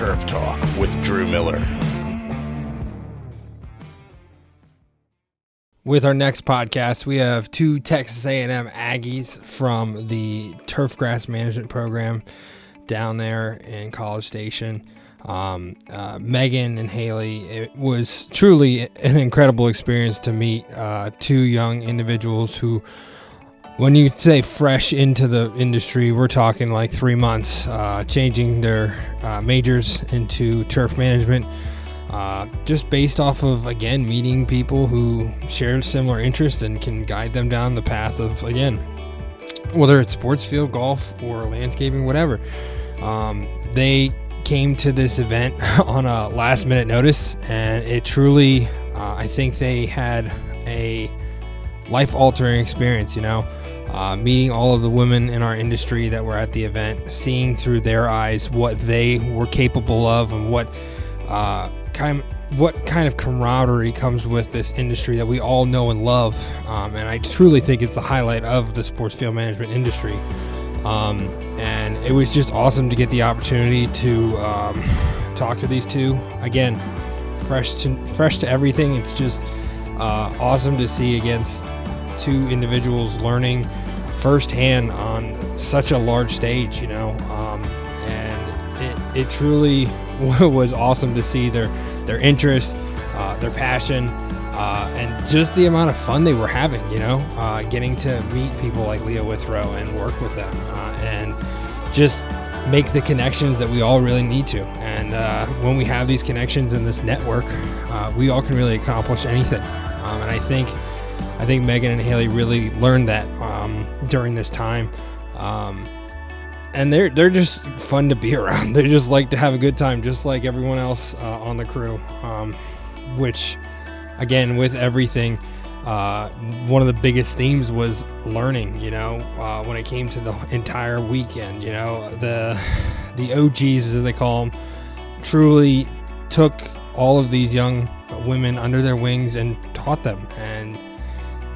Turf Talk with Drew Miller. With our next podcast, we have two Texas A&M Aggies from the Turfgrass Management Program down there in College Station. Megan and Haley. It was truly an incredible experience to meet two young individuals who, when you say fresh into the industry, we're talking like 3 months, changing their majors into turf management. Just based off of, again, meeting people who share similar interests and can guide them down the path of, again, whether it's sports field, golf, or landscaping, whatever. They came to this event on a last-minute notice, and it truly, I think they had a life-altering experience, meeting all of the women in our industry that were at the event, seeing through their eyes what they were capable of and what kind of camaraderie comes with this industry that we all know and love, and I truly think it's the highlight of the sports field management industry. And it was just awesome to get the opportunity to talk to these two. Again, fresh to everything. It's just awesome to see against two individuals learning firsthand on such a large stage, and it truly was awesome to see their interest, their passion, and just the amount of fun they were having, getting to meet people like Leah Withrow and work with them, and just make the connections that we all really need to. And when we have these connections in this network, we all can really accomplish anything. And I think Megan and Haley really learned that during this time. And they're just fun to be around. They just like to have a good time, just like everyone else on the crew. Which, again, with everything, one of the biggest themes was learning. When it came to the entire weekend, the OGs, as they call them, truly took all of these young women under their wings and taught them. And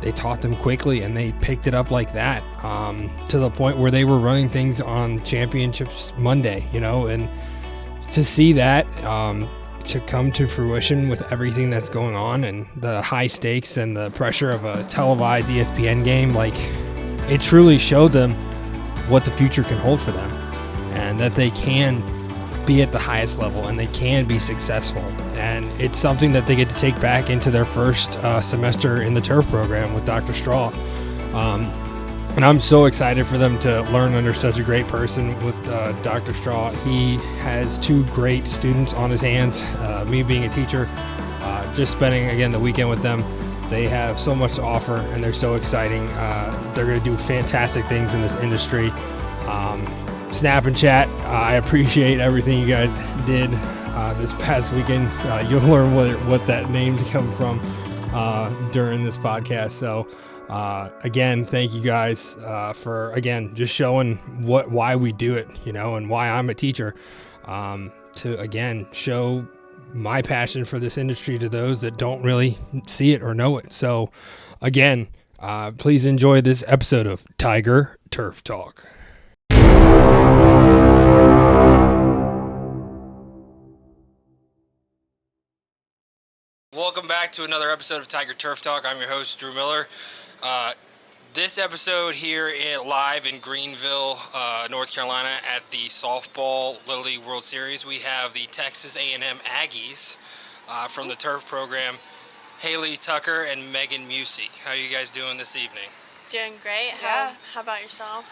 they taught them quickly, and they picked it up like that, to the point where they were running things on championships Monday, and to see that to come to fruition with everything that's going on and the high stakes and the pressure of a televised ESPN game, like, it truly showed them what the future can hold for them, and that they can be at the highest level and they can be successful. And it's something that they get to take back into their first semester in the turf program with Dr. Straw. And I'm so excited for them to learn under such a great person with Dr. Straw. He has two great students on his hands. Me being a teacher, just spending, again, the weekend with them, they have so much to offer, and they're so exciting. They're going to do fantastic things in this industry. Snap and chat. I appreciate everything you guys did this past weekend. You'll learn what that name's come from during this podcast. So again, thank you guys for, again, just showing why we do it, and why I'm a teacher, to, again, show my passion for this industry to those that don't really see it or know it. So again, please enjoy this episode of Tiger Turf Talk. Welcome back to another episode of Tiger Turf Talk. I'm your host, Drew Miller. This episode here live in Greenville, North Carolina at the Softball Little League World Series, we have the Texas A&M Aggies from the turf program, Haley, Tucker, and Megan Muesse. How are you guys doing this evening? Doing great. Yeah. How about yourself?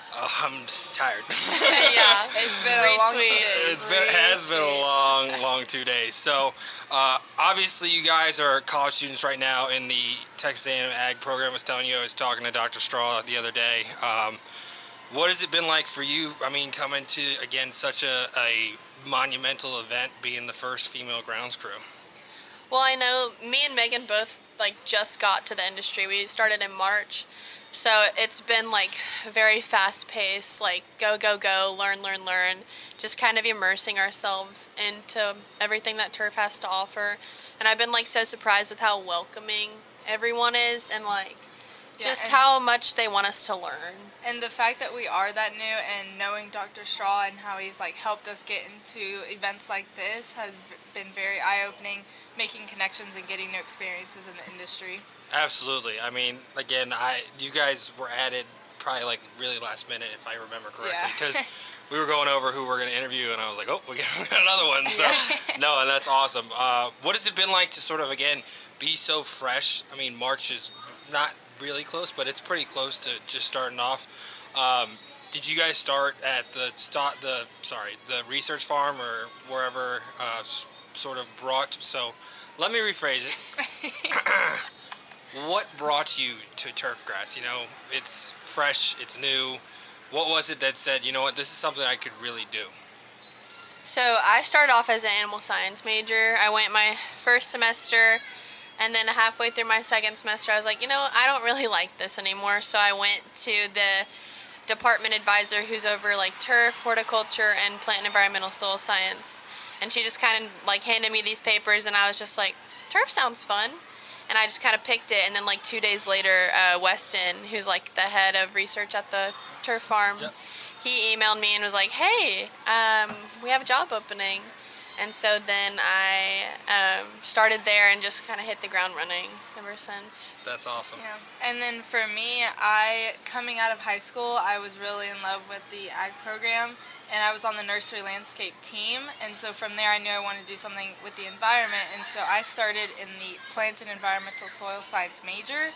I'm tired. Yeah, It's been a long 2 days. It has been a long 2 days. So, obviously, you guys are college students right now in the Texas A&M Ag program. I was telling you, I was talking to Dr. Straw the other day. What has it been like for you? I mean, coming to, again, such a monumental event, being the first female grounds crew. Well, I know me and Megan both just got to the industry. We started in March. So it's been very fast paced, go, learn, just kind of immersing ourselves into everything that turf has to offer. And I've been so surprised with how welcoming everyone is, and just how much they want us to learn. And the fact that we are that new and knowing Dr. Straw and how he's like helped us get into events like this has been very eye-opening, making connections and getting new experiences in the industry. Absolutely. I mean, again, you guys were added probably like really last minute, if I remember correctly, because we were going over who we're going to interview, and I was like, oh, we got another one. So, no, and that's awesome. What has it been like to sort of, again, be so fresh? I mean, March is not really close, but it's pretty close to just starting off. Did you guys start at the research farm or wherever sort of brought? So, let me rephrase it. What brought you to turfgrass? You know, it's fresh, it's new. What was it that said, you know what, this is something I could really do? So I started off as an animal science major. I went my first semester, and then halfway through my second semester, I was like, you know, I don't really like this anymore. So I went to the department advisor who's over like turf, horticulture, and plant and environmental soil science. And she just kind of like handed me these papers, and I was just like, turf sounds fun. And I just kind of picked it, and then like 2 days later, Weston, who's like the head of research at the turf farm, he emailed me and was like, hey, we have a job opening. And so then I started there and just kind of hit the ground running ever since. That's awesome. Yeah. And then for me, coming out of high school, I was really in love with the ag program, and I was on the nursery landscape team. And so from there, I knew I wanted to do something with the environment. And so I started in the plant and environmental soil science major.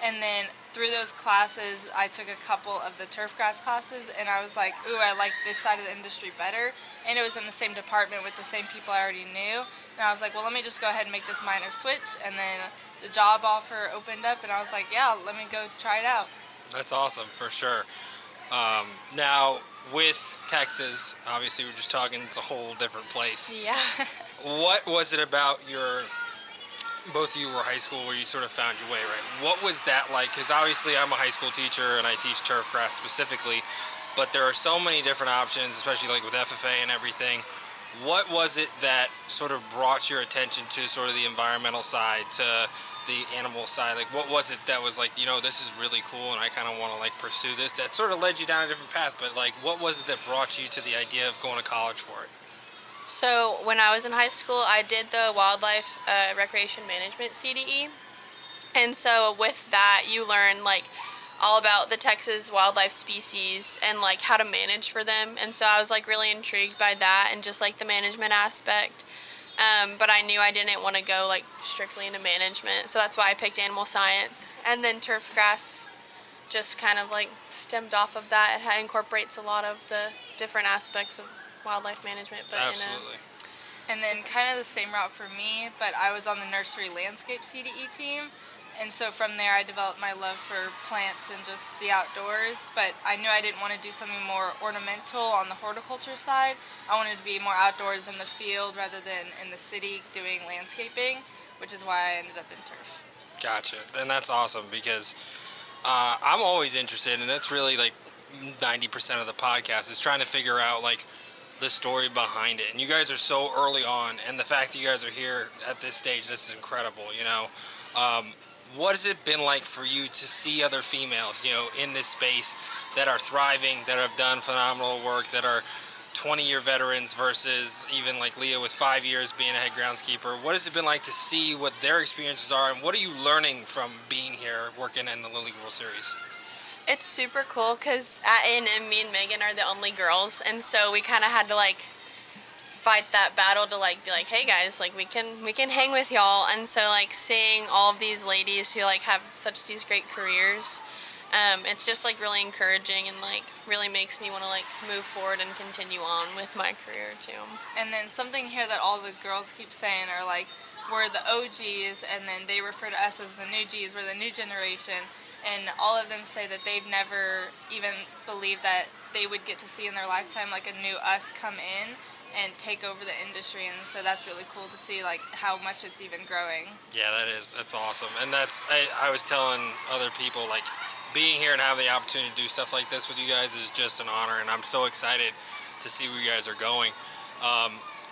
And then through those classes, I took a couple of the turfgrass classes, and I was like, ooh, I like this side of the industry better. And it was in the same department with the same people I already knew. And I was like, well, let me just go ahead and make this minor switch. And then the job offer opened up, and I was like, yeah, let me go try it out. That's awesome, for sure. Now, with Texas, obviously we're just talking, it's a whole different place. Yeah. What was it about both of you were high school where you sort of found your way, right? What was that like? Because obviously I'm a high school teacher and I teach turfgrass specifically, but there are so many different options, especially like with FFA and everything. What was it that sort of brought your attention to sort of the environmental side, to the animal side? Like, what was it that was like, you know, this is really cool and I kind of want to like pursue this, that sort of led you down a different path? But like, what was it that brought you to the idea of going to college for it? So when I was in high school, I did the Wildlife Recreation Management CDE. And so with that, you learn like all about the Texas wildlife species and like how to manage for them. And so I was like really intrigued by that and just like the management aspect. But I knew I didn't want to go like strictly into management. So that's why I picked animal science. And then turfgrass just kind of like stemmed off of that. It incorporates a lot of the different aspects of wildlife management, but Absolutely. And then kind of the same route for me, but I was on the nursery landscape CDE team. And so from there, I developed my love for plants and just the outdoors. But I knew I didn't want to do something more ornamental on the horticulture side. I wanted to be more outdoors in the field rather than in the city doing landscaping, which is why I ended up in turf. Gotcha. And that's awesome because I'm always interested, and that's really like 90% of the podcast is trying to figure out like the story behind it. And you guys are so early on, and the fact that you guys are here at this stage, this is incredible, you know. What has it been like for you to see other females, you know, in this space that are thriving, that have done phenomenal work, that are 20-year veterans versus even like Leah with 5 years being a head groundskeeper? What has it been like to see what their experiences are, and what are you learning from being here working in the Little League World Series? It's super cool because at A&M, me and Megan are the only girls, and so we kind of had to like fight that battle to like be like, hey guys, like we can hang with y'all. And so like seeing all of these ladies who like have such these great careers, it's just like really encouraging and like really makes me want to like move forward and continue on with my career too. And then something here that all the girls keep saying are like, we're the OGs, and then they refer to us as the new Gs, we're the new generation. And all of them say that they've never even believed that they would get to see in their lifetime like a new us come in and take over the industry. And so that's really cool to see like how much it's even growing. Yeah, that's awesome. And that's, I was telling other people, like being here and having the opportunity to do stuff like this with you guys is just an honor, and I'm so excited to see where you guys are going.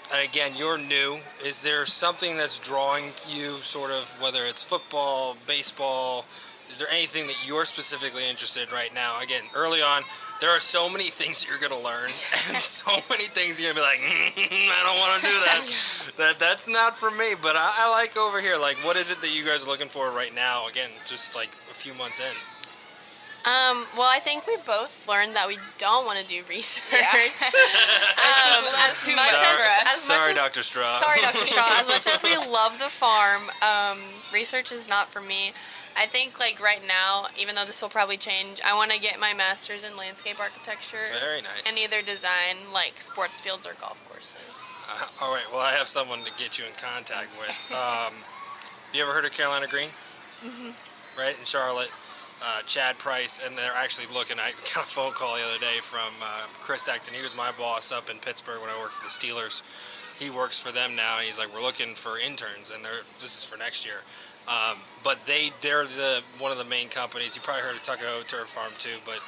And again, you're new. Is there something that's drawing you, sort of, whether it's football, baseball, is there anything that you're specifically interested right now? Again, early on, there are so many things that you're going to learn and so many things you're going to be like, I don't want to do that. That's not for me, but I like over here. Like, what is it that you guys are looking for right now? Again, just like a few months in. Well, I think we both learned that we don't want to do research. Yeah. Sorry, Dr. Straw. Sorry, Dr. Straw. As much as we love the farm, research is not for me. I think, like, right now, even though this will probably change, I want to get my master's in landscape architecture. Very nice. And either design, like, sports fields or golf courses. All right. Well, I have someone to get you in contact with. You ever heard of Carolina Green? Mm-hmm. Right, in Charlotte. Chad Price, and they're actually looking. I got a phone call the other day from Chris Acton. He was my boss up in Pittsburgh when I worked for the Steelers. He works for them now. He's like, we're looking for interns, and this is for next year. But they're one of the main companies. You probably heard of Tucker&Megan Turf Farm too, but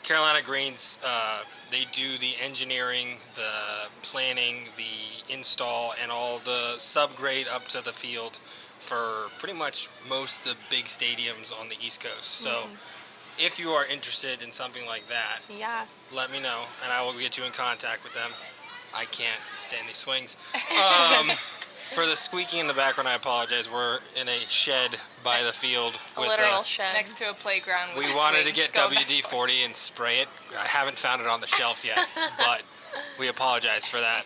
Carolina Greens, they do the engineering, the planning, the install, and all the subgrade up to the field for pretty much most of the big stadiums on the East Coast. So if you are interested in something like that, let me know, and I will get you in contact with them. I can't stand these swings. For the squeaking in the background, I apologize. We're in a shed by the field. A literal shed. Next to a playground with We wanted to swings get going back and WD-40 and spray it. I haven't found it on the shelf yet, but we apologize for that.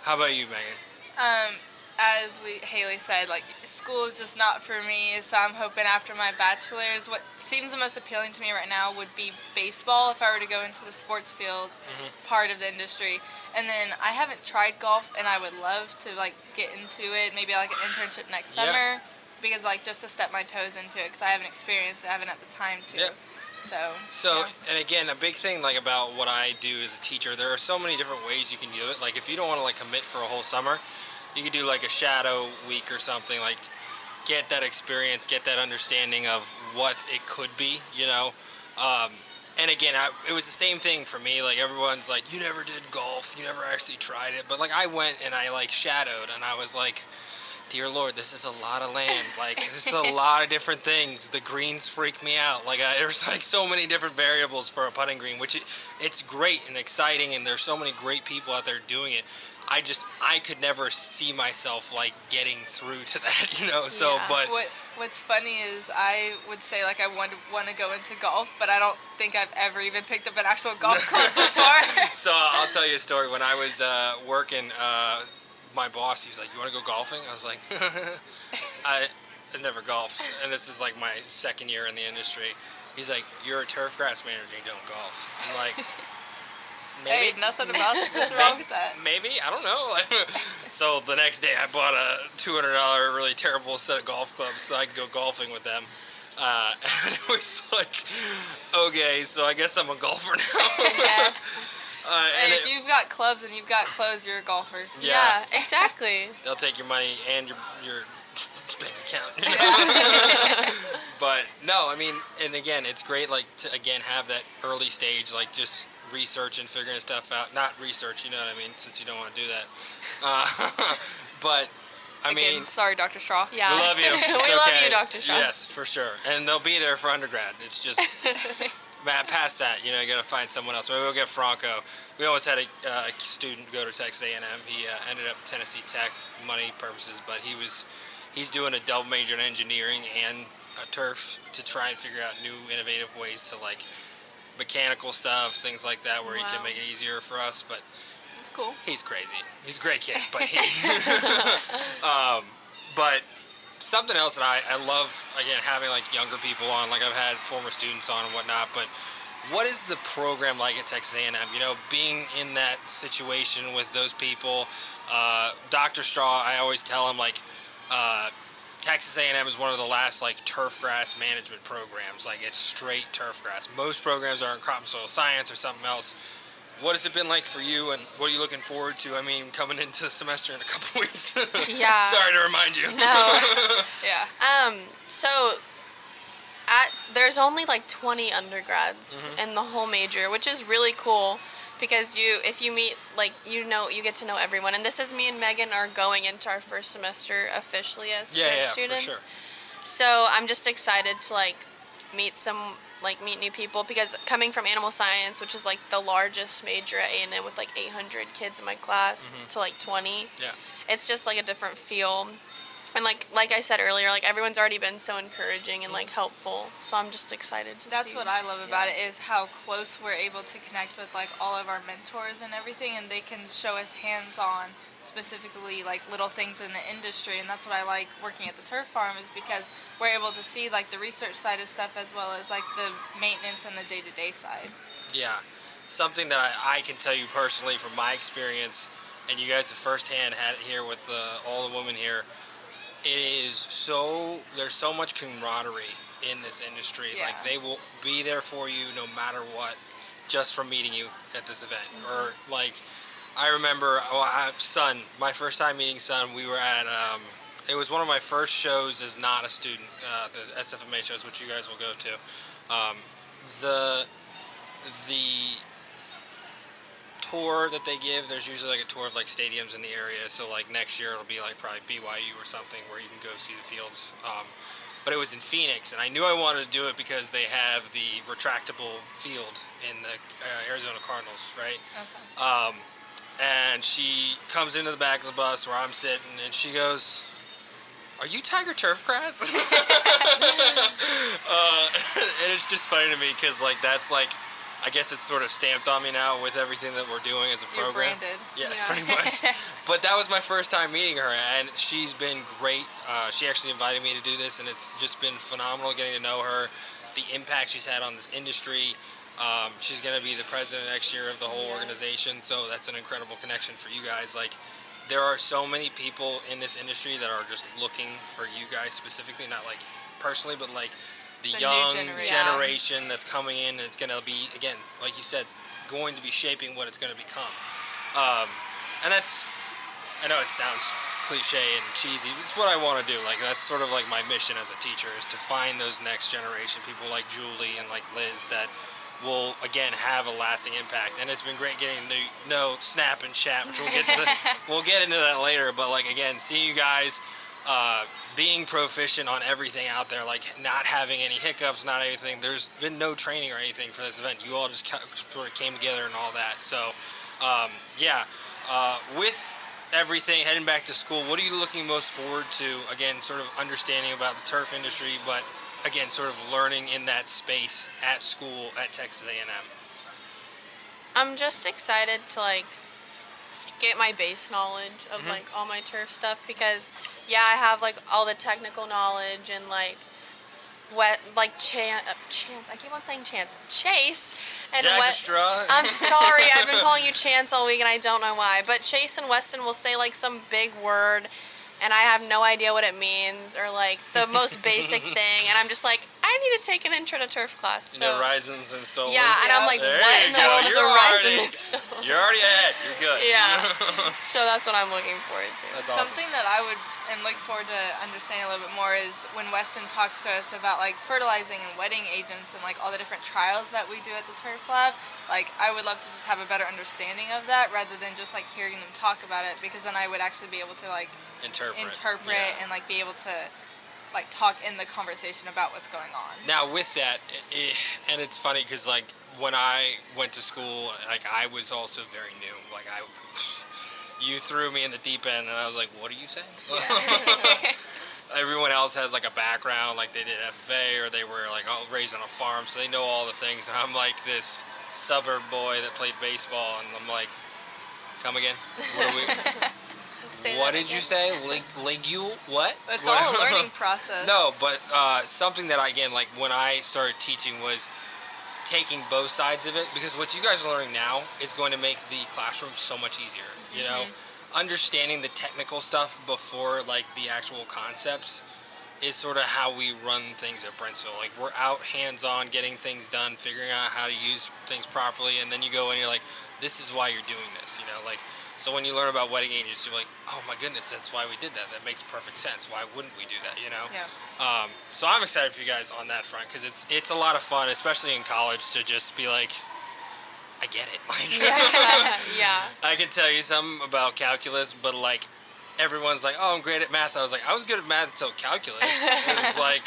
How about you, Megan? As Hailey said, like, school is just not for me, so I'm hoping after my bachelor's, what seems the most appealing to me right now would be baseball if I were to go into the sports field part of the industry. And then I haven't tried golf, and I would love to, like, get into it, maybe like an internship next summer, because, like, just to step my toes into it, because I haven't experienced it, I haven't had the time to. So and again, a big thing like about what I do as a teacher, there are so many different ways you can do it. Like, if you don't want to, like, commit for a whole summer, you could do like a shadow week or something, like get that experience, get that understanding of what it could be, you know. And again, it was the same thing for me. Like, everyone's like, you never did golf, you never actually tried it. But like, I went and I like shadowed, and I was like, dear Lord, this is a lot of land. Like, this is a lot of different things. The greens freak me out. Like, there's like so many different variables for a putting green, which it's great and exciting, and there's so many great people out there doing it. I could never see myself like getting through to that, you know. So, but what's funny is I would say like I want to go into golf, but I don't think I've ever even picked up an actual golf club before. So I'll tell you a story. When I was working, my boss, he's like, "You want to go golfing?" I was like, I never golfed, and this is like my second year in the industry. He's like, "You're a turfgrass manager, you don't golf." I'm like, maybe. Hey, nothing wrong with that. Maybe, I don't know. So the next day I bought a $200 really terrible set of golf clubs so I could go golfing with them. And it was like, okay, so I guess I'm a golfer now. Yes. And if you've got clubs and you've got clothes, you're a golfer. Yeah, exactly. They'll take your money and your bank account. You know? But no, I mean, and again, it's great like to again have that early stage, like just research and figuring stuff out. Not research, you know what I mean, since you don't want to do that. But I Again, mean, sorry, Dr. Straw. Yeah. we love you. It's We love okay. you, Dr. Straw. Yes, for sure. And they'll be there for undergrad. It's just past that, you know, you got to find someone else. Maybe we'll get Franco. We always had a student go to Texas A&M. He ended up Tennessee Tech, money purposes, but he's doing a double major in engineering and a turf to try and figure out new innovative ways to like mechanical stuff, things like that, where he can make it easier for us. But That's cool. he's crazy. He's a great kid, but but something else that I love, again, having like younger people on, like I've had former students on and whatnot, but what is the program like at Texas A&M? You know, being in that situation with those people, Dr. Straw, I always tell him like, Texas A&M is one of the last like turfgrass management programs. Like, it's straight turfgrass. Most programs are in crop and soil science or something else. What has it been like for you, and what are you looking forward to? I mean, coming into the semester in a couple weeks. Yeah. Sorry to remind you. No. Yeah. So there's only like 20 undergrads in the whole major, which is really cool because if you meet, like, you get to know everyone. And this is me and Megan are going into our first semester officially as students. For sure. So I'm just excited to like meet new people, because coming from animal science, which is like the largest major at A&M with like 800 kids in my class to like 20, it's just like a different feel. And like I said earlier, like everyone's already been so encouraging and like helpful, so I'm just excited to That's see. what I love about it, is how close we're able to connect with like all of our mentors and everything, and they can show us hands-on, specifically like little things in the industry. And that's what I like working at the turf farm, is because we're able to see like the research side of stuff as well as like the maintenance and the day-to-day side. Yeah, something that I can tell you personally from my experience, and you guys have firsthand had it here with all the women here. There's so much camaraderie in this industry. Yeah. Like, they will be there for you no matter what, just from meeting you at this event. Or like, I remember, Sun, my first time meeting Sun, we were at, it was one of my first shows as not a student, the SFMA shows, which you guys will go to. The tour that they give, there's usually like a tour of like stadiums in the area, so like next year it'll be like probably BYU or something where you can go see the fields, but it was in Phoenix, and I knew I wanted to do it because they have the retractable field in the Arizona Cardinals, right? Okay. And she comes into the back of the bus where I'm sitting, and she goes, "Are you Tiger Turfgrass?" And it's just funny to me because like that's like, I guess it's sort of stamped on me now with everything that we're doing as a program. You're branded. Yes, pretty much. But that was my first time meeting her, and she's been great. She actually invited me to do this, and it's just been phenomenal getting to know her, the impact she's had on this industry. She's going to be the president next year of the whole organization, so that's an incredible connection for you guys. Like, there are so many people in this industry that are just looking for you guys specifically, not like personally, but like the young generation that's coming in, and it's going to be, again, like you said, going to be shaping what it's going to become. And that's, I know it sounds cliche and cheesy, but it's what I want to do. Like, that's sort of like my mission as a teacher, is to find those next generation people like Julie and like Liz that will, again, have a lasting impact. And it's been great getting to know Snap and Chat, which we'll get into that later. But like, again, seeing you guys being proficient on everything out there, like not having any hiccups, not anything. There's been no training or anything for this event. You all just sort of came together and all that. So, with everything heading back to school, what are you looking most forward to? Again, sort of understanding about the turf industry, but again, sort of learning in that space at school at Texas A&M. I'm just excited to like get my base knowledge of like all my turf stuff, because I have like all the technical knowledge and like Chance. I keep on saying Chase and I'm sorry, I've been calling you Chance all week and I don't know why. But Chase and Weston will say like some big word and I have no idea what it means, or like the most basic thing, and I'm just like, I need to take an intro to turf class. So, horizons and stolen. Yeah, and I'm like, what in the world is a horizon and stolen? You're already ahead. You're good. Yeah. So that's what I'm looking forward to. That's awesome. Something that I am looking forward to understanding a little bit more is when Weston talks to us about like fertilizing and wetting agents and like all the different trials that we do at the turf lab. Like, I would love to just have a better understanding of that rather than just like hearing them talk about it, because then I would actually be able to like interpret and like be able to like talk in the conversation about what's going on. Now with that, and it's funny because like when I went to school, like I was also very new. Like you threw me in the deep end, and I was like, "What are you saying?" Yeah. Everyone else has like a background, like they did FFA or they were like all raised on a farm, so they know all the things. And I'm like this suburb boy that played baseball, and I'm like, "Come again? What are we?" What did you say? Ligule? What? It's all a learning process. No, but something that again, like when I started teaching, was taking both sides of it, because what you guys are learning now is going to make the classroom so much easier. You know, understanding the technical stuff before like the actual concepts is sort of how we run things at Brentsville. Like, we're out hands-on, getting things done, figuring out how to use things properly, and then you go and you're like, this is why you're doing this. You know, like. So when you learn about wetting agents, you're like, oh my goodness, that's why we did that. That makes perfect sense. Why wouldn't we do that, you know? Yeah. So I'm excited for you guys on that front, because it's a lot of fun, especially in college, to just be like, I get it. Like, yeah. I can tell you something about calculus, but like everyone's like, oh, I'm great at math. I was like, I was good at math until calculus. It was like,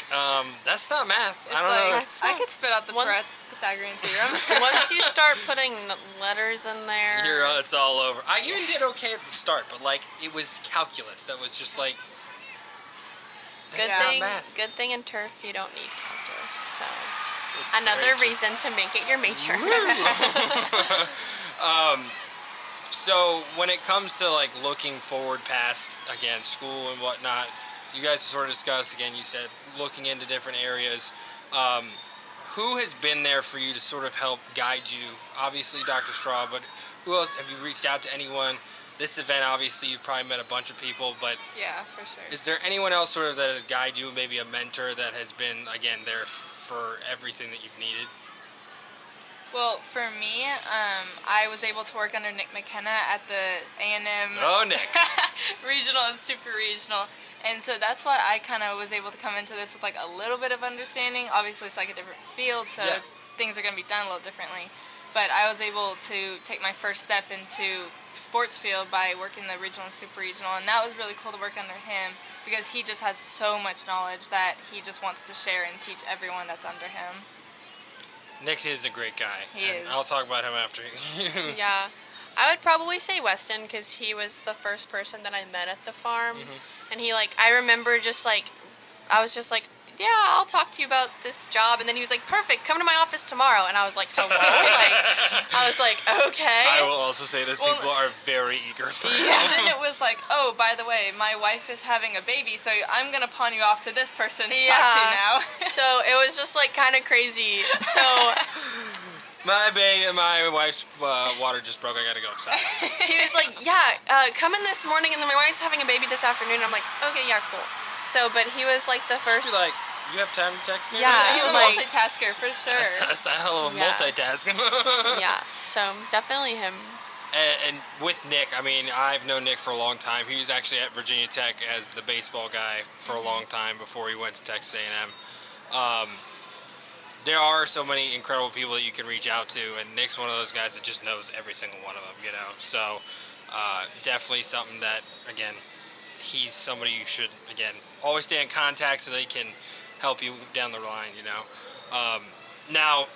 that's not math. It's I don't know. I could spit out the Pythagorean theorem. Once you start putting letters in there, It's all over. I even did okay at the start, but like it was calculus that was just like. Good thing in turf you don't need calculus. So It's another very reason to make it your major. So when it comes to like looking forward past again school and whatnot, you guys sort of discussed again. You said looking into different areas. Who has been there for you to sort of help guide you? Obviously, Dr. Straw, but who else have you reached out to? Anyone? This event, obviously, you've probably met a bunch of people, but Yeah, for sure. is there anyone else sort of that has guided you? Maybe a mentor that has been again there for everything that you've needed. Well, for me, I was able to work under Nick McKenna at the A&M Oh, Nick. regional and super regional. And so that's why I kind of was able to come into this with like a little bit of understanding. Obviously, it's like a different field, so Yeah. things are going to be done a little differently. But I was able to take my first step into sports field by working the regional and super regional, and that was really cool to work under him because he just has so much knowledge that he just wants to share and teach everyone that's under him. Nick is a great guy. He and is. I'll talk about him after. Yeah. I would probably say Weston because he was the first person that I met at the farm. And he, like, I remember just, like, I was just like, yeah, I'll talk to you about this job. And then he was like, perfect, come to my office tomorrow. And I was like, hello? I was like, okay. I will also say this, people are very eager for And then it was like, oh, by the way, my wife is having a baby, so I'm going to pawn you off to this person to talk to now. So it was just, like, kind of crazy. So My wife's water just broke. I gotta go. Sorry. he was like, yeah, come in this morning, and then my wife's having a baby this afternoon. I'm like, okay, yeah, cool. So, but he was, like, the first. She's like, you have time to text me? Yeah. He's a like- multitasker for sure. That's a hell of a Yeah. multitasking. Yeah, so definitely him. And with Nick, I mean, I've known Nick for a long time. He was actually at Virginia Tech as the baseball guy for a long time before he went to Texas A&M. There are so many incredible people that you can reach out to, and Nick's one of those guys that just knows every single one of them, you know. So definitely something that, again, he's somebody you should, again, always stay in contact so they can help you down the line, you know. Now,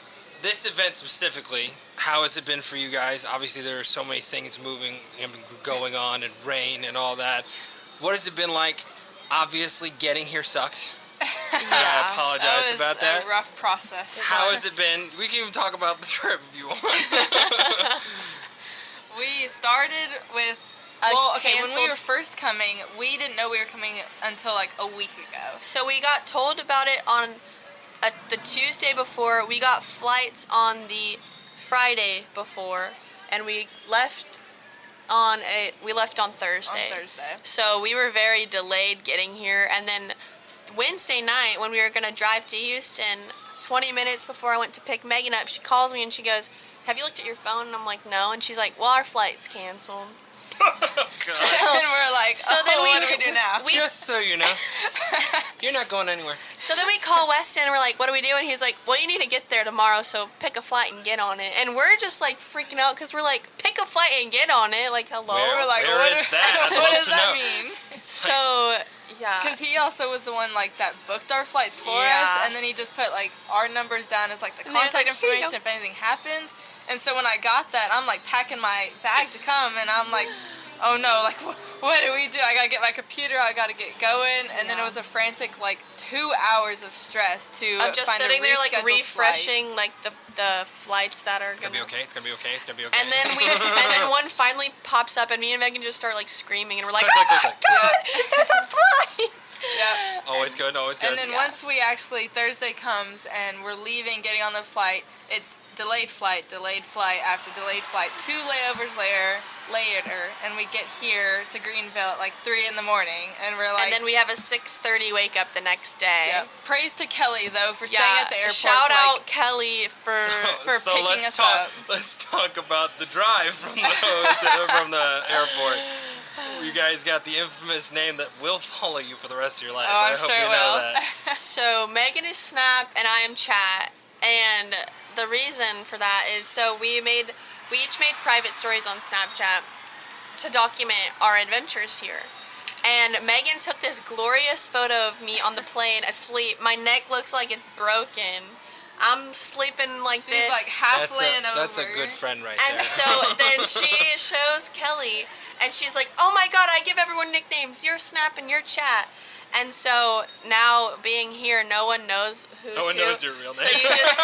this event specifically, how has it been for you guys? Obviously, there are so many things moving and going on, and rain and all that. What has it been like? Obviously, getting here sucked. I apologize about that. It was a rough process. How has it been? We can even talk about the trip if you want. We started with when we were first coming, we didn't know we were coming until like a week ago. So we got told about it on the Tuesday before. We got flights on the Friday before, and we left on Thursday. On Thursday. So we were very delayed getting here, and then Wednesday night when we were gonna drive to Houston, 20 minutes before I went to pick Megan up, she calls me and she goes, "Have you looked at your phone?" And I'm like, "No." And she's like, "Well, our flight's canceled." So and we're like, what do we do now? Just so you know, you're not going anywhere. So then we call Weston and we're like, what do we do? And he's like, well, you need to get there tomorrow, so pick a flight and get on it. And we're just like freaking out because we're like, pick a flight and get on it. Like, hello? We're like, where is that? I'd what love does to that know. mean? So, yeah. Because he also was the one like that booked our flights for Yeah. us, and then he just put like our numbers down as like the And he was contact like, "Here you information if anything happens." And so when I got that, I'm like packing my bag to come, and I'm like, oh no, like what do we do? I gotta get my computer, I gotta get going, and then it was a frantic like 2 hours of stress to I'm just find sitting a there like rescheduled refreshing like the flights that are It's gonna be okay. It's gonna be okay. It's gonna be okay. And then one finally pops up, and me and Megan just start like screaming, and we're like, Click, oh click, my click, click. god, there's a flight! Yep. Always good. Always good. And then once we actually, Thursday comes and we're leaving, getting on the flight, it's delayed flight after delayed flight, 2 layovers later, and we get here to Greenville at like 3 in the morning, and we're like... And then we have a 6:30 wake up the next day. Yep. Praise to Kelly, though, for staying at the airport. Shout like, out Kelly for picking us up. Let's talk about the drive from the airport. You guys got the infamous name that will follow you for the rest of your life. Oh, I'm I hope sure you it know will. that. So Megan is Snap and I am Chat, and the reason for that is so we each made private stories on Snapchat to document our adventures here. And Megan took this glorious photo of me on the plane asleep. My neck looks like it's broken. I'm sleeping like She's this. like half laying over. That's a good friend right And there. so then she shows Kelly, and she's like, "Oh my God, I give everyone nicknames. Your Snap and your chat." And so now being here, no one knows who's No one who. knows your real name. So you just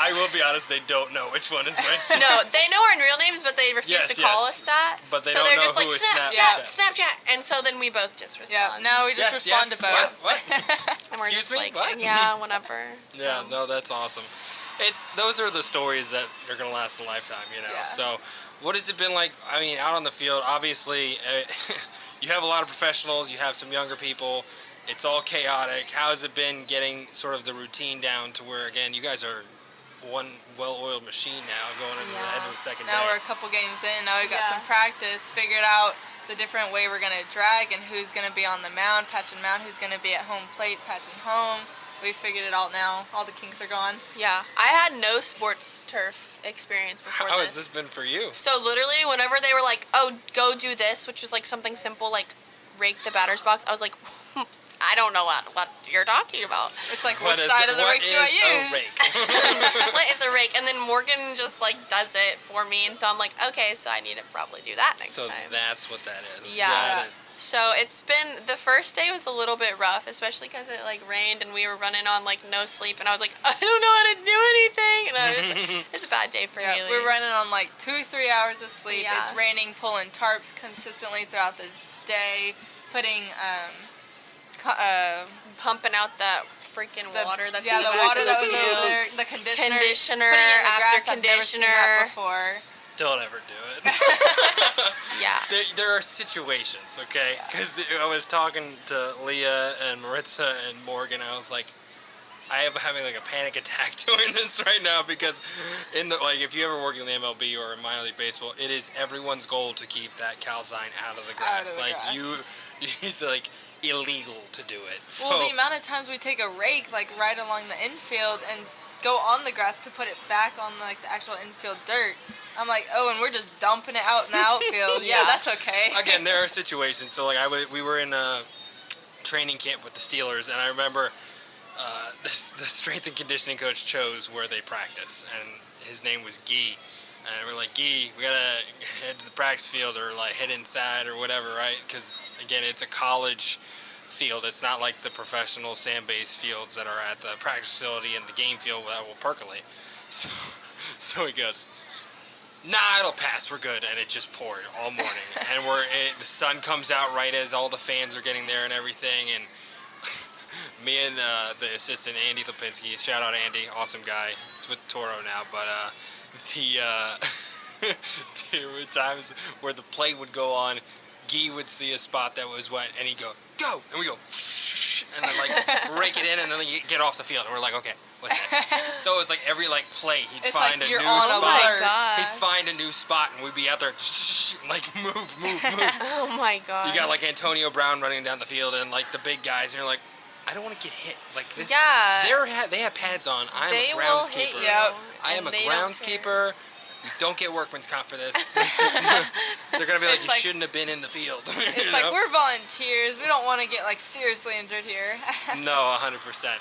I will be honest, they don't know which one is which. no, they know our real names, but they refuse Yes, to call yes. us that. But they so don't they're know just like who is Snapchat, Snapchat. Snapchat, and so then we both just Yeah, respond. now we just Yes, respond yes. to both. What? And we're Excuse just me? like, What? yeah, whatever. Yeah, So. no, that's awesome. Those are the stories that are gonna last a lifetime, you know. Yeah. So, what has it been like? I mean, out on the field, obviously, you have a lot of professionals. You have some younger people. It's all chaotic. How has it been getting sort of the routine down to where, again, you guys are one well-oiled machine now, going into the end of the second Now day. we're a couple games in. Now we've got Yeah. some practice. Figured out the different way we're gonna drag and who's gonna be on the mound, patching mound. Who's gonna be at home plate, patching home. We figured it all now. All the kinks are gone. Yeah, I had no sports turf experience before How this. has this been for you? So literally, whenever they were like, "Oh, go do this," which was like something simple, like rake the batter's box, I was like, "I don't know what you're talking about." It's like, What which is side of the what rake do I is a use? rake? What is a rake? And then Morgan just like does it for me, and so I'm like, okay, so I need to probably do that next So time. that's what that is. Yeah. Got it. So it's been, the first day was a little bit rough, especially because it like rained and we were running on like no sleep, and I was like, I don't know how to do anything, and I was it's a bad day for Yeah, Hailey. we're running on like 2-3 hours of sleep. Yeah. It's raining, pulling tarps consistently throughout the day, putting pumping out that freaking water that's in the the back water of that the was field. over there, the conditioner, Conditioner, putting it in the after grass. I've never seen that conditioner. before. Don't ever do it. Yeah. There are situations, okay? Because I was talking to Leah and Maritza and Morgan. I was like, I am having like a panic attack doing this right now because if you ever work in the MLB or in minor league baseball, it is everyone's goal to keep that calcine out of the grass. Out of the grass. It's like illegal to do it. So, Well, the amount of times we take a rake like right along the infield and go on the grass to put it back on like the actual infield dirt. I'm like, oh, and we're just dumping it out in the outfield. Yeah, Yeah. that's okay. again, there are situations. So like we were in a training camp with the Steelers, and I remember the strength and conditioning coach chose where they practice, and his name was Guy. And we're like, Guy, we gotta head to the practice field or like head inside or whatever, right? Because again, it's a college field. It's not like the professional sand-based fields that are at the practice facility and the game field that will percolate. So he goes, nah, it'll pass, we're good. And it just poured all morning. And the sun comes out right as all the fans are getting there and everything. And me and the assistant, Andy Lipinski, shout out Andy, awesome guy. It's with Toro now, but there were times where the plate would go on, Guy would see a spot that was wet, and he'd go, and we go, and then like rake it in, and then you get off the field, and we're like, okay, what's next? So it was like every like play, he'd It's find like a you're new on spot. alert. God. He'd find a new spot, and we'd be out there, like move. Oh my God. You got like Antonio Brown running down the field, and like the big guys, and you're like, I don't want to get hit. Like this. Yeah. They have pads on. I'm They a will hit groundskeeper. you. Yep. I am a and they don't groundskeeper. You don't get workman's comp for this. They're gonna be like, It's you like- shouldn't have been in the field. It's you like know? we're volunteers. We don't want to get like seriously injured here. No, 100%.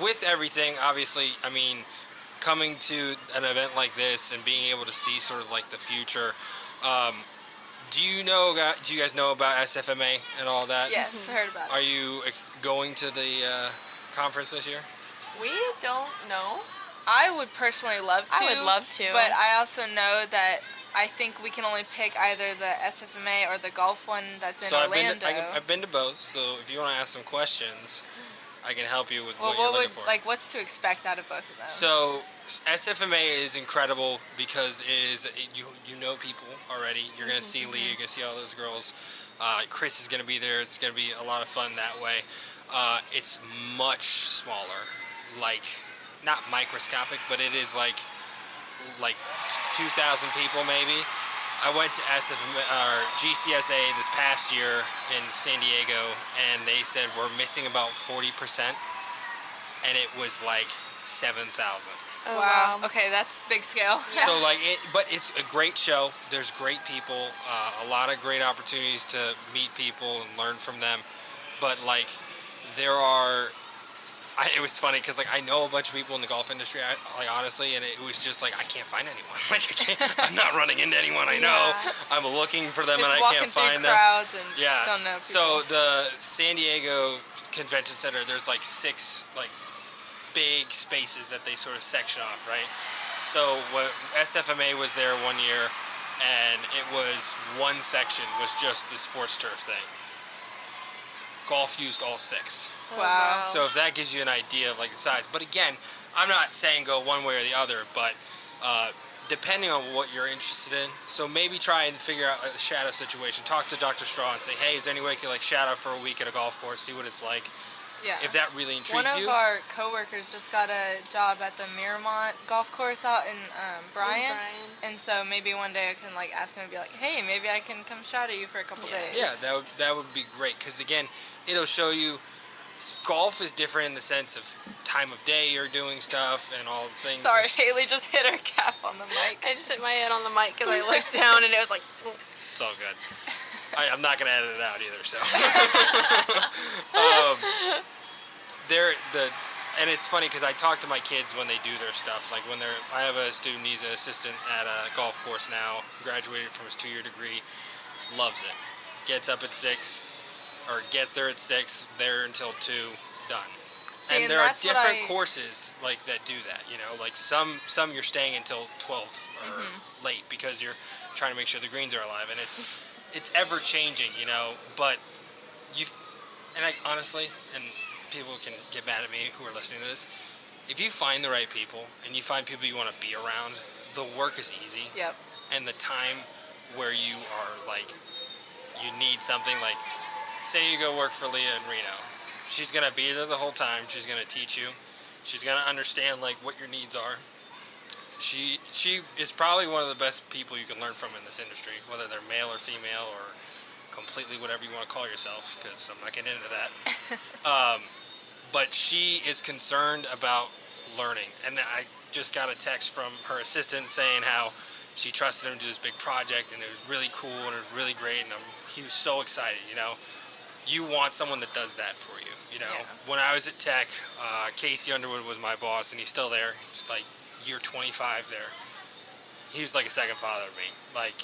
With everything, obviously, I mean, coming to an event like this and being able to see sort of like the future. Do you guys know about SFMA and all that? Yes, heard about Are it. you going to the conference this year? We don't know. I would personally love to. I would love to. But I also know that I think we can only pick either the SFMA or the golf one that's in So Orlando. I've been to both. So if you want to ask some questions, I can help you with well, what you're what looking would for. what's to expect out of both of them? So SFMA is incredible because you know people already. You're gonna see Lee. You're gonna see all those girls. Chris is gonna be there. It's gonna be a lot of fun that way. It's much smaller, like not microscopic, but it is like 2,000 people maybe. I went to GCSA this past year in San Diego, and they said we're missing about 40%, and it was like 7,000. Oh, Wow. wow. Okay, that's big scale. So like but it's a great show. There's great people, a lot of great opportunities to meet people and learn from them. But like there are, it was funny because like I know a bunch of people in the golf industry, like honestly, and it was just like I can't find anyone. Like I'm not running into anyone I know. Yeah. I'm looking for them It's and I walking can't find through them. crowds and Yeah. don't know people. So the San Diego Convention Center, there's like 6 like big spaces that they sort of section off, right? So what SFMA was there one year, and it was one section was just the sports turf thing. Golf used all 6. Wow. So if that gives you an idea of like the size, but again, I'm not saying go one way or the other, but depending on what you're interested in, so maybe try and figure out a shadow situation. Talk to Dr. Straw and say, hey, is there any way I could like shadow for a week at a golf course, see what it's like? Yeah. If that really intrigues One of you. our coworkers just got a job at the Miramont golf course out in Bryan. And so maybe one day I can like ask him and be like, hey, maybe I can come shadow you for a couple days. Yeah, that would be great because again, it'll show you golf is different in the sense of time of day you're doing stuff and all the things. Sorry, Haley just hit her cap on the mic. I just hit my head on the mic because I looked down and it was like. It's all good. I'm not gonna edit it out either. So. And it's funny because I talk to my kids when they do their stuff. Like when I have a student, he's an assistant at a golf course now, graduated from his 2-year degree, loves it. Gets up at 6, or gets there at 6, there until 2, done. See, and there are that's what different courses like that do that. You know, like some you're staying until 12 or late because you're trying to make sure the greens are alive, and it's ever changing. You know, but I honestly and. People can get mad at me who are listening to this. If you find the right people and you find people you want to be around, the work is easy. Yep. And the time where you are like, you need something like, say you go work for Leah in Reno. She's going to be there the whole time. She's going to teach you. She's going to understand like what your needs are. She is probably one of the best people you can learn from in this industry, whether they're male or female or completely whatever you want to call yourself, because I'm not getting into that. But she is concerned about learning. And I just got a text from her assistant saying how she trusted him to do this big project, and it was really cool, and it was really great, and he was so excited, you know. You want someone that does that for you, you know. Yeah. When I was at Tech, Casey Underwood was my boss, and he's still there. He's like year 25 there. He was like a second father to me, like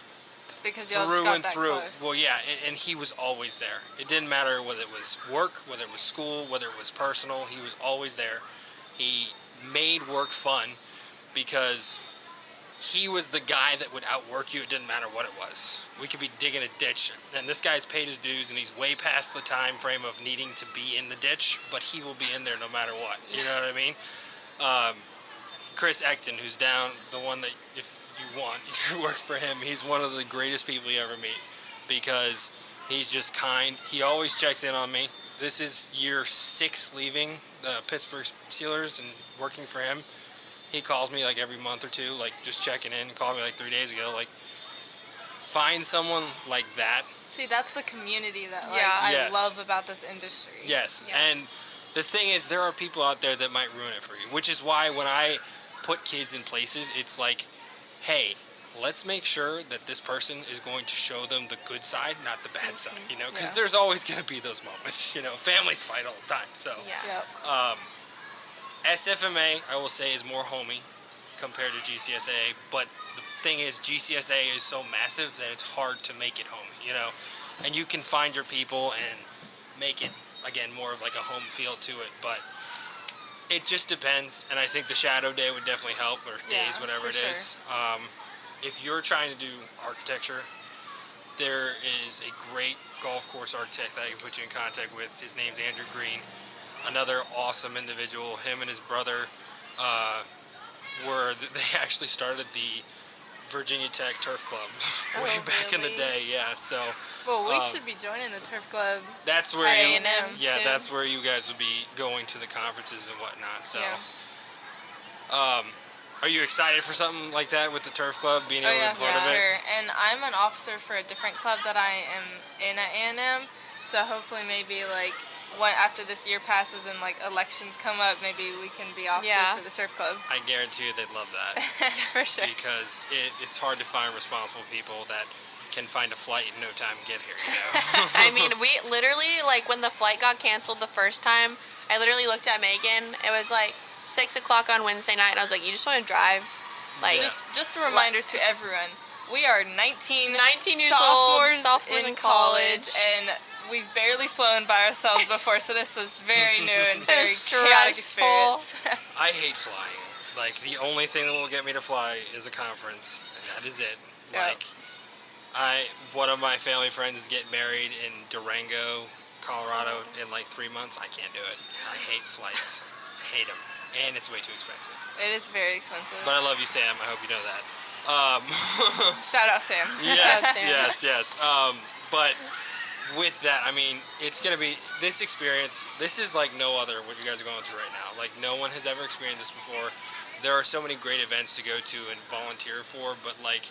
because y'all just got that close. Well, yeah, and he was always there. It didn't matter whether it was work, whether it was school, whether it was personal. He was always there. He made work fun because he was the guy that would outwork you. It didn't matter what it was. We could be digging a ditch, and this guy's paid his dues, and he's way past the time frame of needing to be in the ditch, but he will be in there no matter what. You know what I mean? Chris Ecton, who's down, the one that if you want, you work for him. He's one of the greatest people you ever meet because he's just kind. He always checks in on me. This is year 6 leaving the Pittsburgh Steelers and working for him. He calls me like every month or 2, like just checking in. He called me like 3 days ago. Like, find someone like that. See, that's the community that I love about this industry. Yes, yeah. And the thing is, there are people out there that might ruin it for you, which is why when I put kids in places, it's like, hey, let's make sure that this person is going to show them the good side, not the bad side, you know, because there's always going to be those moments, you know, families fight all the time, so. Yeah. SFMA, I will say, is more homey compared to GCSA, but the thing is, GCSA is so massive that it's hard to make it homey, you know, and you can find your people and make it, again, more of like a home feel to it, but it just depends, and I think the shadow day would definitely help, or days, whatever it is. If you're trying to do architecture, there is a great golf course architect that I can put you in contact with. His name's Andrew Green, another awesome individual. Him and his brother they actually started the Virginia Tech Turf Club way back in the day. Yeah, so. Well, we should be joining the turf club. That's where at you. A&M Yeah, soon. that's where you guys would be going to the conferences and whatnot. So. Yeah. Are you excited for something like that with the turf club being able to be part of it? Sure. And I'm an officer for a different club that I am in at A&M, so hopefully maybe like after this year passes and like elections come up, maybe we can be officers Yeah. for the turf club. I guarantee you they'd love that. For sure. Because it's hard to find responsible people that can find a flight in no time and get here, you know? I mean, we literally, like, when the flight got canceled the first time, I literally looked at Megan. It was like 6 o'clock on Wednesday night, and I was like, you just want to drive? Like, Yeah. Just a reminder to everyone, we are 19 years old, sophomores in college, and we've barely flown by ourselves before, so this was very new and very chaotic stressful. experience. I hate flying. Like, the only thing that will get me to fly is a conference, and that is it. Yep. Like, one of my family friends is getting married in Durango, Colorado in like 3 months. I can't do it. I hate flights. I hate them. And it's way too expensive. It is very expensive. But I love you, Sam. I hope you know that. Shout out Sam. Yes. But with that, I mean, it's going to be, this experience, this is like no other what you guys are going through right now. Like, no one has ever experienced this before. There are so many great events to go to and volunteer for, but like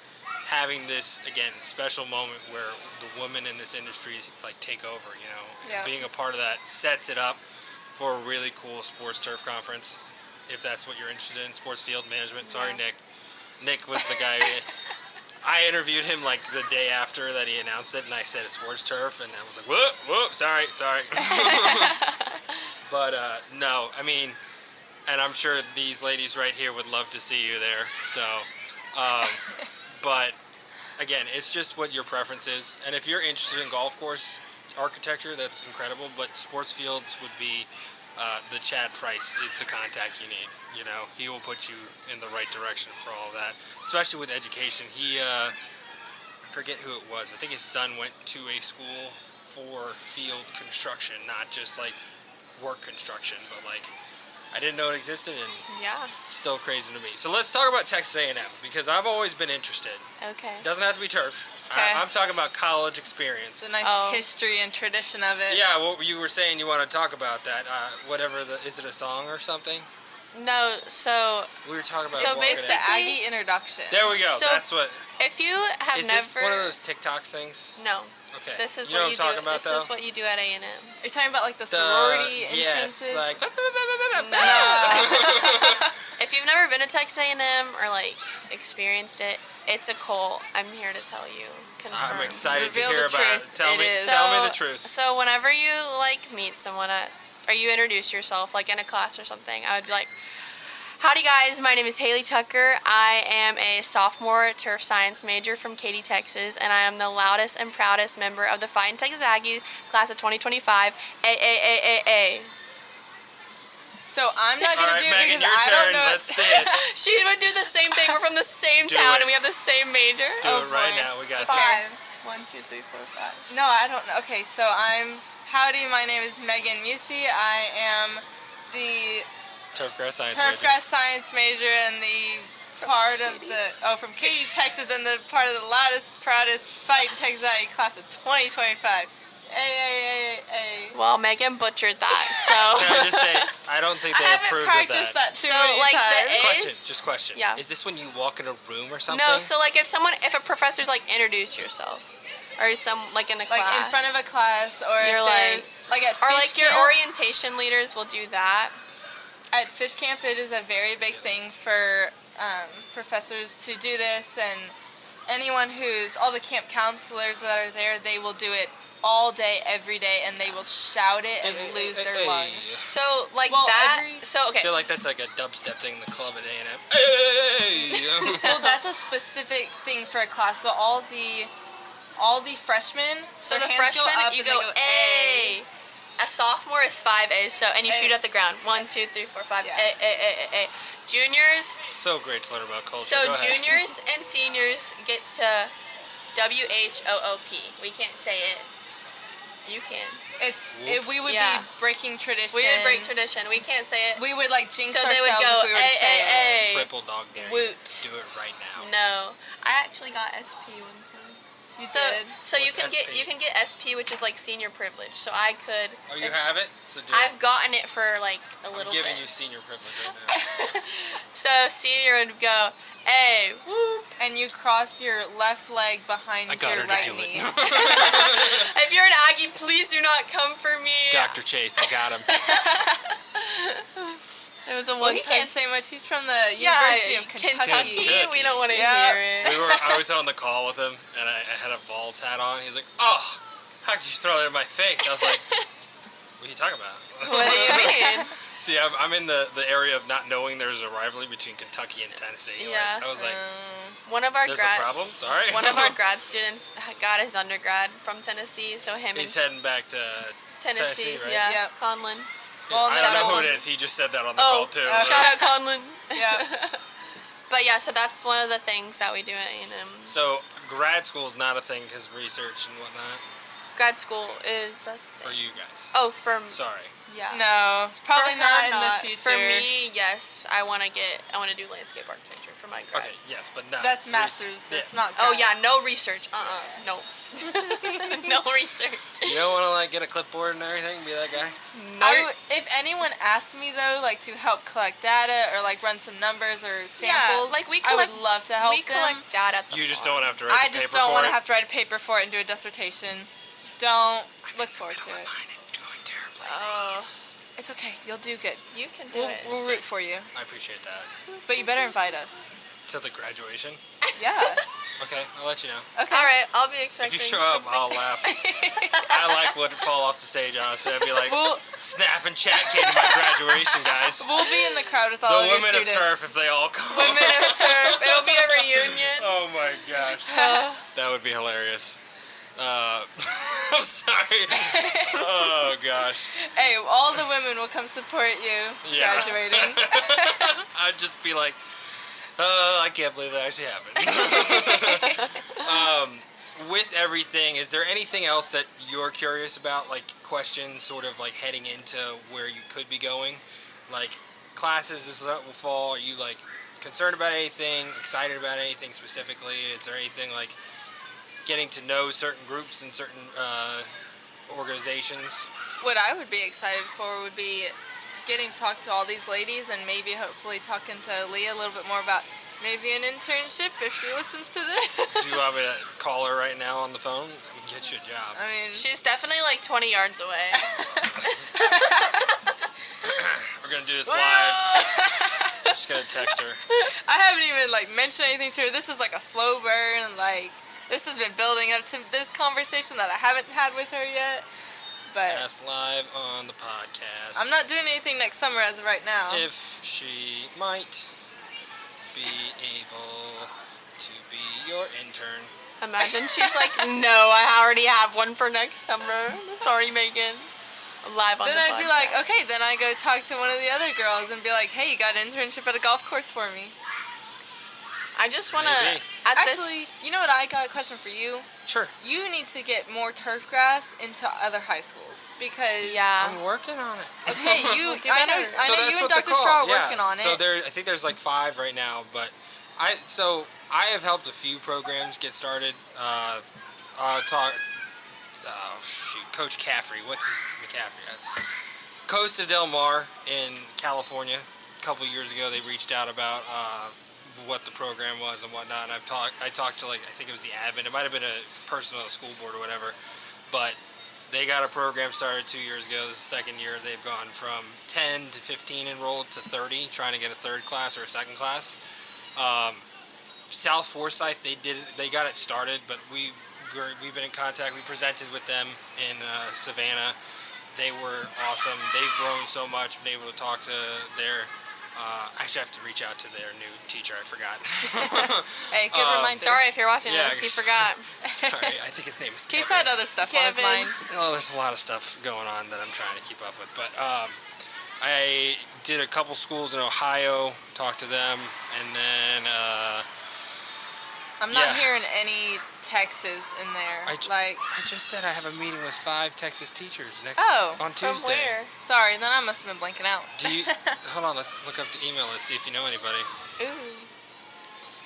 having this, again, special moment where the women in this industry like take over, you know, Yeah. being a part of that sets it up for a really cool sports turf conference. If that's what you're interested in, sports field management. Sorry, Yeah. Nick. Nick was the guy. I interviewed him like the day after that he announced it, and I said it's sports turf, and I was like, whoop, sorry. But no, I mean, and I'm sure these ladies right here would love to see you there. So, but again, it's just what your preference is, and if you're interested in golf course architecture, that's incredible. But sports fields would be the Chad Price is the contact you need. You know, he will put you in the right direction for all of that, especially with education. He, I forget who it was. I think his son went to a school for field construction, not just like work construction, but like I didn't know it existed, and Yeah. still crazy to me. So let's talk about Texas A&M because I've always been interested. Okay. It doesn't have to be turf. Okay. I'm talking about college experience. The nice Oh. history and tradition of it. Yeah, what you were saying you want to talk about that. Is it a song or something? No, so We were talking about So walking It's in. the basically- Aggie introduction. There we go. So- That's what. if you have Is never. this one of those TikTok things? No. Okay. This is you know what you what I'm do. talking about, This though? is what you do at A&M. Are you talking about like the sorority entrances? Yes, like. No. If you've never been to Texas A&M or like experienced it, it's a cult. I'm here to tell you. Confirm. I'm excited Reveal to hear the about it. truth. Tell It me, is. tell me the truth. So whenever you like meet someone or you introduce yourself like in a class or something, I would be like, howdy guys, my name is Haley Tucker. I am a sophomore turf science major from Katy, Texas, and I am the loudest and proudest member of the Fighting Texas Aggies class of 2025. A. So I'm not All gonna right, do it Megan, because your I turn. don't know. Let's see it. She would do the same thing. We're from the same Do town it. and we have the same major. Do Oh, it right boy. now. We got Fine. this. 1, 2, 3, 4, 5. No, I don't know. Okay, so howdy, my name is Megan Muesse. I am the Turfgrass science. turfgrass science major and the part of from Katy, Texas, and the part of the loudest, proudest Fighting Texas Aggie class of 2025. Well, Megan butchered that, so. Can I just say, I don't think I they haven't approved practiced of that. that too So, many like, times. the Question, question. Yeah. Is this when you walk in a room or something? No, so like if a professor's like introduce yourself, or some like in a like class, in front of a class, or You're if like- there's like at or fish like your camp. orientation leaders will do that. At fish camp, it is a very big thing for professors to do this, and anyone all the camp counselors that are there, they will do it all day, every day, and they will shout it and lose their lungs. So like Well, that. every- So I okay. feel like that's like a dubstep thing in the club at A&M. Hey! Well, that's a specific thing for a class. So all the freshmen, So their the hands go freshman, up you and they go A. A sophomore is 5 A's, so and you A. shoot at the ground. 1, 2, 3, 4, 5. Yeah. A. Juniors. So great to learn about culture. So Go ahead. juniors and seniors get to WHOOP. We can't say it. You can. We would Yeah. be breaking tradition. We would break tradition. We can't say it. We would like jinx So they would ourselves go if we were to say it. Triple dog dare. you. Woot. Do it right now. No, I actually got SP one time. You So did. you What's can SP? get SP, which is like senior privilege. So I could. Oh, you if- have it? So do I've it. gotten it for like a I'm little giving bit. you senior privilege right now. So senior would go, hey, whoop. And you cross your left leg behind I got your her to right do it. knee. If you're an Aggie, please do not come for me. Dr. Chase, I got him. It was a Well, one he time. can't say much. He's from the University of Kentucky. Kentucky. We don't want to Yep. hear it. I was on the call with him, and I had a Vols hat on. He's like, "Oh, how could you throw that in my face?" I was like, "What are you talking about?" What do you mean? See, I'm in the area of not knowing there's a rivalry between Kentucky and Tennessee. Yeah. Like, I was like, One of our "There's a problem." Sorry. one of our grad students got his undergrad from Tennessee, so him He's and heading back to Tennessee, right? yeah, Yep. Conlon. Well, I don't know shout who out. it is. He just said that on the call too. Shout out Conlon. Yeah. But yeah, so that's one of the things that we do at A&M. So grad school is not a thing because research and whatnot Grad school is a for thing. you guys. Oh, for Sorry. yeah. No, probably For her, not in the future. For me, yes, I want to do landscape architecture for my grad. Okay. Yes, but not. That's master's. That's not. Oh grad. yeah, no research. No. No research. You don't want to like get a clipboard and everything, be that guy. If anyone asked me though, like to help collect data or like run some numbers or samples, like we I collect, would love to help we them. collect data at the You just farm. don't have to write I the just paper don't for want to it. have to write a paper for it and do a dissertation. Don't look forward to it. Mine is going terribly. Oh, It's okay. You'll do good. you can do it. We'll root for you. I appreciate that. But you better invite us. To the graduation. Yeah. Okay, I'll let you know. Okay. All right, I'll be If expecting. you show up, I'll laugh. I like would fall off the stage, honestly. I'd be like, We'll, snap and chat came to my graduation, guys. we'll be in the crowd with all The of your women of students. turf, if they all come. Women of Turf. It'll be a reunion. Oh my gosh. That would be hilarious. I'm sorry. Oh gosh. Hey, all the women will come support you Yeah. graduating. I'd just be like, I can't believe that actually happened. With everything, is there anything else that you're curious about? Like questions sort of like heading into where you could be going? Like classes this fall, are you like concerned about anything, excited about anything specifically? Is there anything like getting to know certain groups and certain organizations? What I would be excited for would be getting to talk to all these ladies and maybe hopefully talking to Leah a little bit more about maybe an internship if she listens to this. Do you want me to call her right now on the phone and get you a job? I mean, She's definitely like 20 yards away. We're gonna do this live. I'm just gonna text her. I haven't even like mentioned anything to her. This is like a slow burn. Like this has been building up to this conversation that I haven't had with her yet. But Ask live on the podcast. I'm not doing anything next summer as of right now. If she might be able to be your intern. Imagine she's like, no, I already have one for next summer. Sorry, Megan. Live on Then the I'd be like, podcast. okay, then I go talk to one of the other girls and be like, hey, you got an internship at a golf course for me. I just want to, Maybe. at Actually, this, you know what? I got a question for you. Sure. You need to get more turf grass into other high schools because yeah. I'm working on it. Okay, you. Do I know. better. I So know that's you and what they Dr. call Straw it, are working on it. So I think there's like 5 right now, but I have helped a few programs get started. Coach Caffrey. What's his McCaffrey? Costa Del Mar in California. A couple years ago, they reached out about what the program was and whatnot. And I talked to like I think it was the admin. It might have been a person on the school board or whatever, but they got a program started 2 years ago. This is the second year. They've gone from 10 to 15 enrolled to 30, trying to get a third class or a second class. South Forsyth, they got it started, but we've been in contact. We presented with them in Savannah. They were awesome. They've grown so much. Been able to talk to their. Actually, I have to reach out to their new teacher. I forgot. Hey, good reminder. Sorry if you're watching Yeah, this, you I guess- forgot. Sorry, I think his name is He's Kevin. had other stuff on his Kevin. mind. Oh, there's a lot of stuff going on that I'm trying to keep up with. But I did a couple schools in Ohio, talked to them, and then I'm not Yeah. hearing any Texas in there. I just said I have a meeting with 5 Texas teachers on From Tuesday. where? Sorry, then I must have been blanking out. Do you hold on? Let's look up the email. Let's see if you know anybody. Ooh.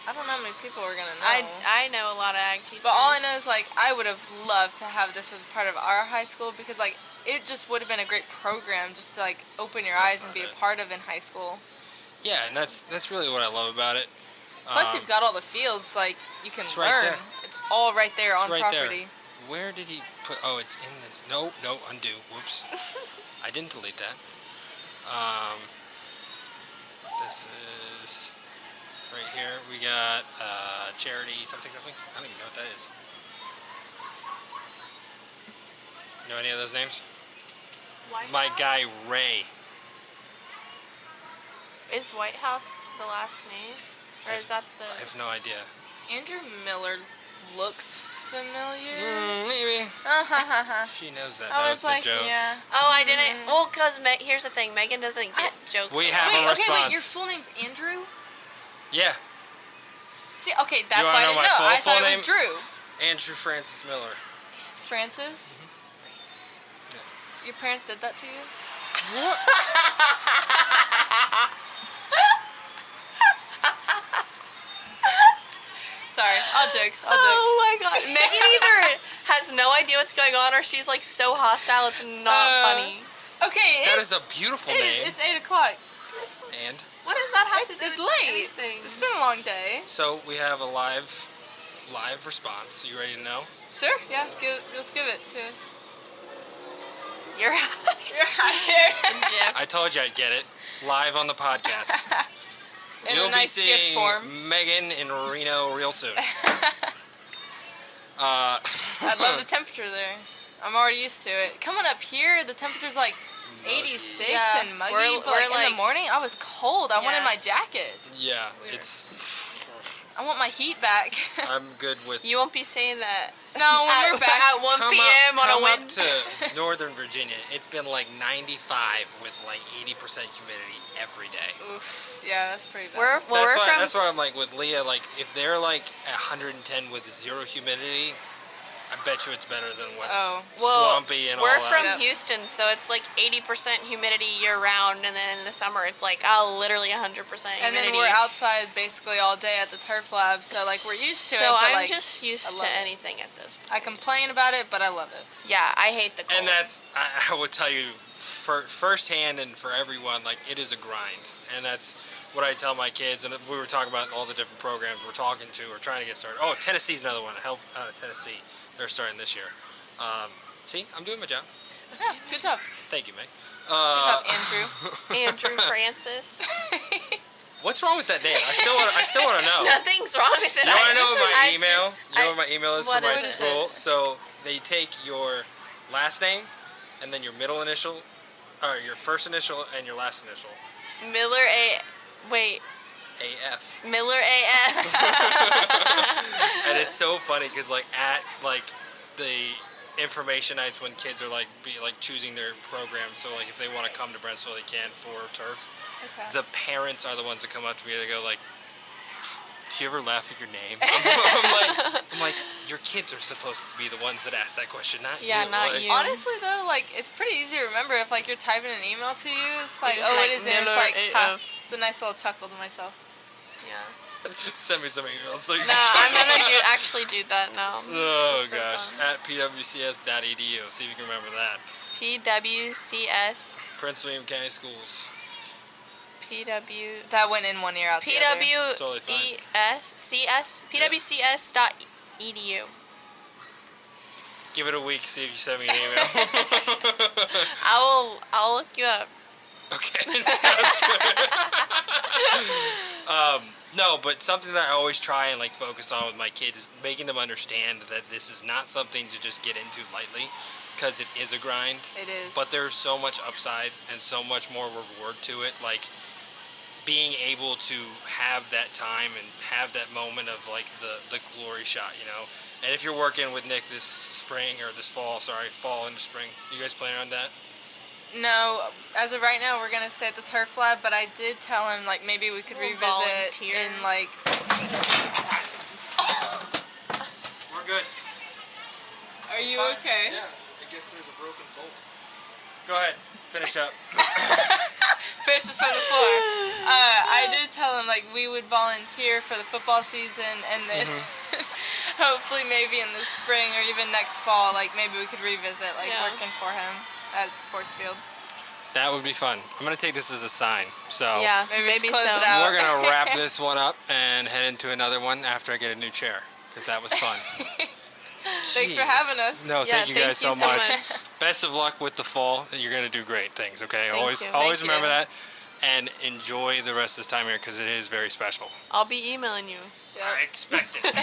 I don't know how many people we're gonna know. I know a lot of ag teachers. But all I know is like I would have loved to have this as part of our high school because like it just would have been a great program just to like open your eyes and be a part of in high school. Yeah, and that's really what I love about it. Plus, you've got all the fields, like, you can It's learn. right there. It's all right there It's on right property. there. Where did he put? Oh, it's in this. No, undo. Whoops. I didn't delete that. This is right here. We got charity something. I don't even know what that is. Know any of those names? My guy Ray. Is White House the last name? Or is that the... I have no idea. Andrew Miller looks familiar. Maybe. She knows that. I That was the like, joke. yeah. Oh, I didn't... Well, because here's the thing. Megan doesn't get jokes. We a have lot. a response. Wait, your full name's Andrew? Yeah. See, okay, that's You why I wanna know didn't know. my I full thought it was name? Drew. Andrew Francis Miller. Francis? Your parents did that to you? Sorry, all jokes. Oh my god. Megan either has no idea what's going on or she's like so hostile it's not funny. Okay, That is a beautiful name. It's 8 o'clock. And What does that have It's to do with late. anything? It's been a long day. so we have a live response. You ready to know? Sure, yeah, let's give it to us. You're You're here. Jeff. I told you I'd get it. Live on the podcast. In You'll a nice be gift seeing form. Megan in Reno real soon. I love the temperature there. I'm already used to it. Coming up here, the temperature's like 86 Yeah, and muggy, we're but like in like- the morning, I was cold. I wanted Yeah. my jacket. Yeah, it's. I want my heat back. I'm good with. You won't be saying that No, when at, we're back. at 1 Come p.m. on a come wind. up to Northern Virginia. It's been like 95 with like 80% humidity every day. Oof. Yeah, that's pretty bad. That's why I'm like with Leah. Like if they're like at 110 with zero humidity, I bet you it's better than what's swampy and all we're that. from Yep. Houston, so it's like 80% humidity year round, and then in the summer it's like literally 100% humidity. And then we're outside basically all day at the turf lab, so like we're used to it. So But, I'm like, just I used to love it. anything at this point. I complain about it, but I love it. Yeah, I hate the cold. And that's I would tell you firsthand and for everyone, like it is a grind, and that's what I tell my kids. And we were talking about all the different programs we're talking to or trying to get started. Oh, Tennessee's another one. Help out of Tennessee. They're starting this year. See, I'm doing my job. Yeah, good job. Thank you, Meg. Good job, Andrew. Andrew Francis. What's wrong with that name? I still want to know. Nothing's wrong with it. You want to know what my I email? ju- You know what my email is for what my is it? school? So they take your last name and then your middle initial, or your first initial and your last initial. Miller A. Wait. AF. Miller AF. And it's so funny because like at like the information nights when kids are like choosing their program, so like if they want to come to Brentsville they can for turf. Okay. The parents are the ones that come up to me and they go like, do you ever laugh at your name? I'm like, your kids are supposed to be the ones that ask that question, not Yeah, you. not Like, you. Honestly though, like it's pretty easy to remember if like you're typing an email to you. It's like, just oh, like what is it? It's Miller like, ha. AF. It's a nice little chuckle to myself. Yeah. Send me some emails. So you No, I'm gonna actually do that now. Oh Just for gosh, fun. at pwcs.edu. See if you can remember that. PWCS. Prince William County Schools. PW. That went in one ear out the other. Totally fine. PWCS. PWCS.edu. Give it a week. See if you send me an email. I'll look you up. Okay. Sounds good. No, but something that I always try and like focus on with my kids is making them understand that this is not something to just get into lightly, because it is a grind. It is. But there's so much upside and so much more reward to it. Like being able to have that time and have that moment of like the glory shot, you know. And if you're working with Nick this spring or this fall, fall into spring, you guys planning on that? No, as of right now, we're gonna stay at the turf lab. But I did tell him like maybe we could We'll revisit volunteer. in like. We're good. Are you okay? Yeah, I guess there's a broken bolt. Go ahead, finish up. Fish is from the floor. I did tell him like we would volunteer for the football season, and then hopefully maybe in the spring or even next fall, like maybe we could revisit like Yeah. working for him at sports field. That would be fun. I'm going to take this as a sign. So Yeah, Maybe we should maybe close so. it out. we're going to wrap this one up and head into another one after I get a new chair, because that was fun. Thanks for Jeez. having us. No, Yeah, thank you guys thank you so so much. much. Best of luck with the fall. You're going to do great things, okay? Thank Always you. always Thank remember you. that, and enjoy the rest of this time here, because it is very special. I'll be emailing you. Yep. I expect it.